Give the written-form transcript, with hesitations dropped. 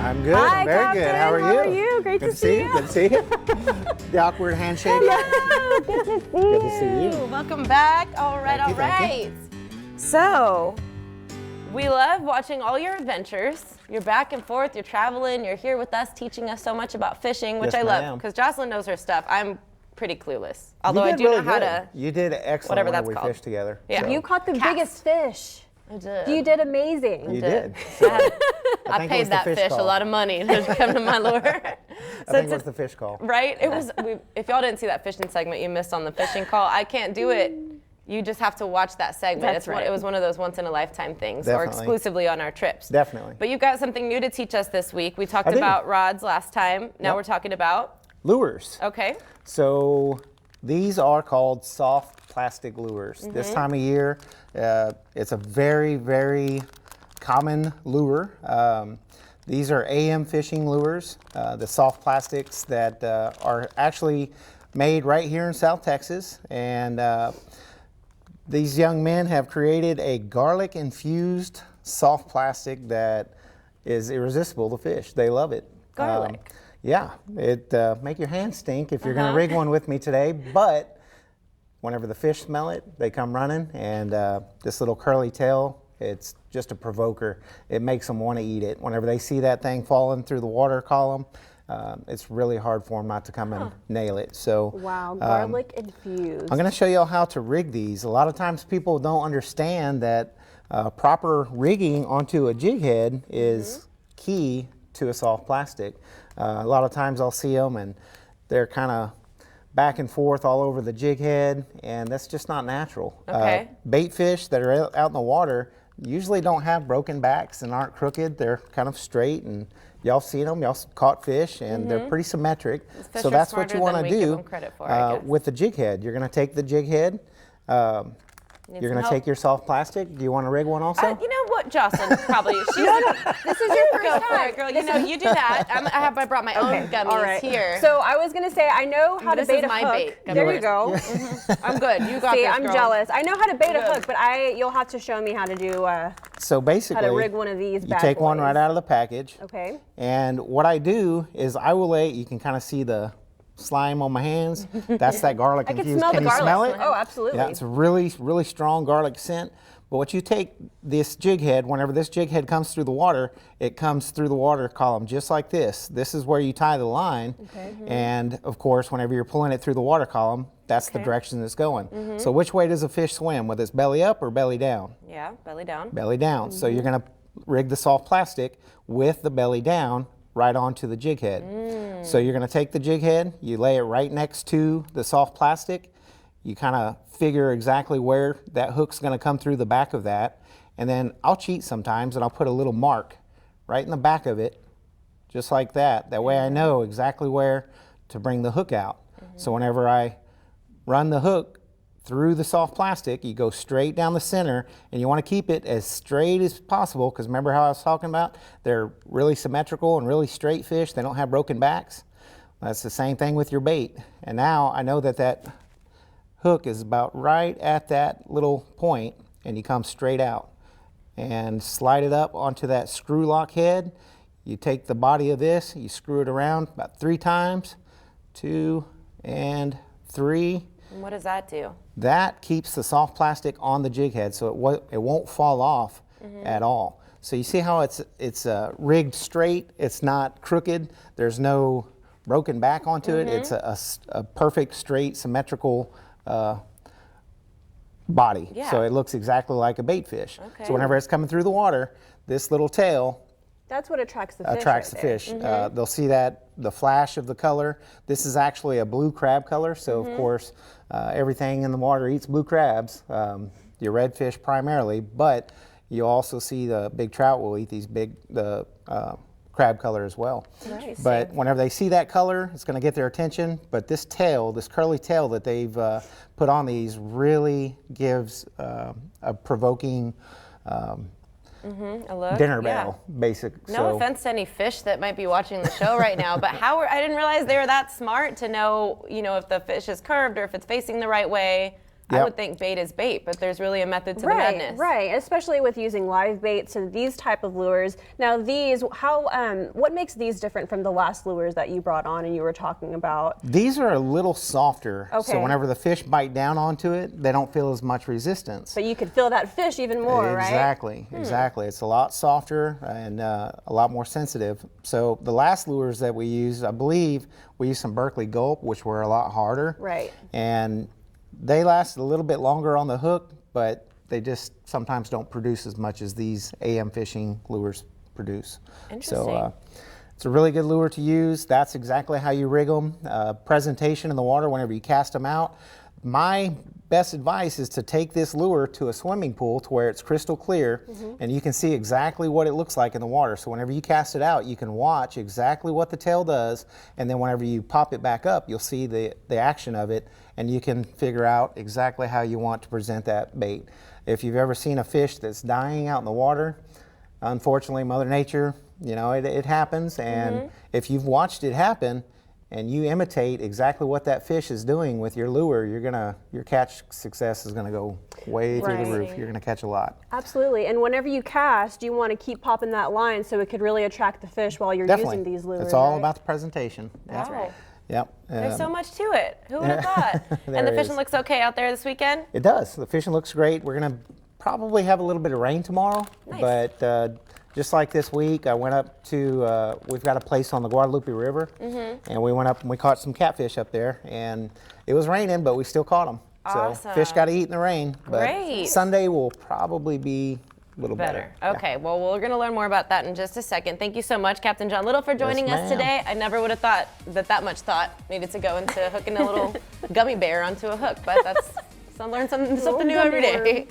I'm good. Hi, I'm very Captain. good. How are you? How are you? Great to see you. Good to see you. The awkward handshake. Hello. Good to see Good to see you. Welcome back. All right, Thank you, all thank right. So, we love watching all your adventures. You're back and forth, you're traveling, you're here with us teaching us so much about fishing, which Yes, I love ma'am. because Jocelyn knows her stuff. I'm pretty clueless. Although You I did do really know how good. to. You did excellent whatever whenever that's we called. fished together. Yeah. So You caught the Cast. biggest fish. I did. You did amazing. You did. did. So, I think it was paid the that fish call. a lot of money to come to my lure. I think it was the fish call. Right? It was. If y'all didn't see that fishing segment, you missed on the fishing call. I can't do it. You just have to watch that segment. That's right. It was one of those once in a lifetime things, or Definitely. exclusively on our trips. Definitely. But you've got something new to teach us this week. We talked I do. about rods last time. Now Yep. we're talking about. Lures. Okay. So these are called soft plastic lures. Mm-hmm. This time of year, it's a very, very common lure. These are AM fishing lures, the soft plastics that are actually made right here in South Texas. And these young men have created a garlic infused soft plastic that is irresistible to fish. They love it. Garlic. Yeah, it make your hands stink if you're going to rig one with me today, but whenever the fish smell it, they come running, and this little curly tail, it's just a provoker. It makes them want to eat it. Whenever they see that thing falling through the water column, it's really hard for them not to come and nail it. So Wow, garlic infused. I'm going to show you all how to rig these. A lot of times people don't understand that proper rigging onto a jig head is key to a soft plastic. A lot of times I'll see them and they're kind of back and forth all over the jig head, and that's just not natural. Okay. Bait fish that are out in the water usually don't have broken backs and aren't crooked. They're kind of straight, and y'all seen them. Y'all caught fish, and they're pretty symmetric. fish So are that's what smarter you want than to we give do them credit for, I guess. with the jig head. You're going to take the jig head. You're some going to help? take your soft plastic. Do you want to rig one also? You know what, Jocelyn? Probably. This is your first time, girl. You know, you do that. I brought my own gummies All right. here. So I was gonna say I know how This to bait is a my hook. bait. There you go. I'm good. You got See, this, I'm girl. jealous. I know how to bait a Good. hook, but you'll have to show me how to do So basically, how to rig one of these you bad take one boys. right out of the package. Okay. And what I do is I will lay, you can kind of see the slime on my hands. That's that garlic I can infused. smell the Can you garlic. smell it? Oh, absolutely. Yeah, it's a really, really strong garlic scent. But what you take this jig head, whenever this jig head comes through the water, it comes through the water column just like this. This is where you tie the line. Okay. And of course, whenever you're pulling it through the water column, that's the direction it's going. So which way does a fish swim? With its belly up or belly down? Yeah, belly down. Belly down. So you're going to rig the soft plastic with the belly down right onto the jig head. So you're going to take the jig head, you lay it right next to the soft plastic. You kind of figure exactly where that hook's going to come through the back of that. And then I'll cheat sometimes and I'll put a little mark right in the back of it, just like that. That way I know exactly where to bring the hook out. So whenever I run the hook through the soft plastic, you go straight down the center, and you want to keep it as straight as possible, because remember how I was talking about they're really symmetrical and really straight fish. They don't have broken backs. That's the same thing with your bait. And now I know that that hook is about right at that little point, and you come straight out and slide it up onto that screw lock head. You take the body of this, you screw it around about 3 times, 2 and 3. And what does that do? That keeps the soft plastic on the jig head, so it won't fall off at all. So you see how it's rigged straight. It's not crooked. There's no broken back onto it. It's a perfect, straight, symmetrical body. Yeah. So it looks exactly like a bait fish. Okay. So whenever it's coming through the water, this little tail That's what attracts the fish. attracts right the there. fish. They'll see that the flash of the color. This is actually a blue crab color, so of course everything in the water eats blue crabs. Your redfish primarily, but you also see the big trout will eat these crab color as well. Nice. But whenever they see that color, it's going to get their attention. But this tail, this curly tail that they've put on these, really gives a provoking A look? dinner Yeah. bell, basic. No offense to any fish that might be watching the show right now, but I didn't realize they were that smart to know, if the fish is curved or if it's facing the right way. I Yep. would think bait is bait, but there's really a method to the Right, madness. right. Especially with using live baits and these type of lures. Now these, what makes these different from the last lures that you brought on and you were talking about? These are a little softer, Okay. so whenever the fish bite down onto it, they don't feel as much resistance. But you could feel that fish even more, right? Exactly, exactly. It's a lot softer and a lot more sensitive. So the last lures that we used, I believe, we used some Berkeley Gulp, which were a lot harder. Right. And they lasted a little bit longer on the hook, but they just sometimes don't produce as much as these AM fishing lures produce. Interesting. So it's a really good lure to use. That's exactly how you rig them. Presentation in the water whenever you cast them out. My best advice is to take this lure to a swimming pool to where it's crystal clear and you can see exactly what it looks like in the water. So whenever you cast it out, you can watch exactly what the tail does, and then whenever you pop it back up, you'll see the action of it, and you can figure out exactly how you want to present that bait. If you've ever seen a fish that's dying out in the water, unfortunately, Mother Nature, you know, it happens, and if you've watched it happen, and you imitate exactly what that fish is doing with your lure, your catch success is gonna go way through the roof. Right. You're gonna catch a lot. Absolutely. And whenever you cast, you want to keep popping that line so it could really attract the fish while you're Definitely. using these lures. It's all right? about the presentation. That's right. Yep. There's so much to it. Who would have thought? And the There fishing is. looks okay out there this weekend? It does. The fishing looks great. We're gonna probably have a little bit of rain tomorrow, Nice. but just like this week, I went up to, we've got a place on the Guadalupe River, and we went up and we caught some catfish up there, and it was raining, but we still caught them. So fish Awesome. got to eat in the rain. But Great. Sunday will probably be a little better. Okay, well, we're going to learn more about that in just a second. Thank you so much, Captain John Little, for joining us ma'am. today. I never would have thought that much thought needed to go into hooking a little gummy bear onto a hook, but that's, I learn something new every gummy day.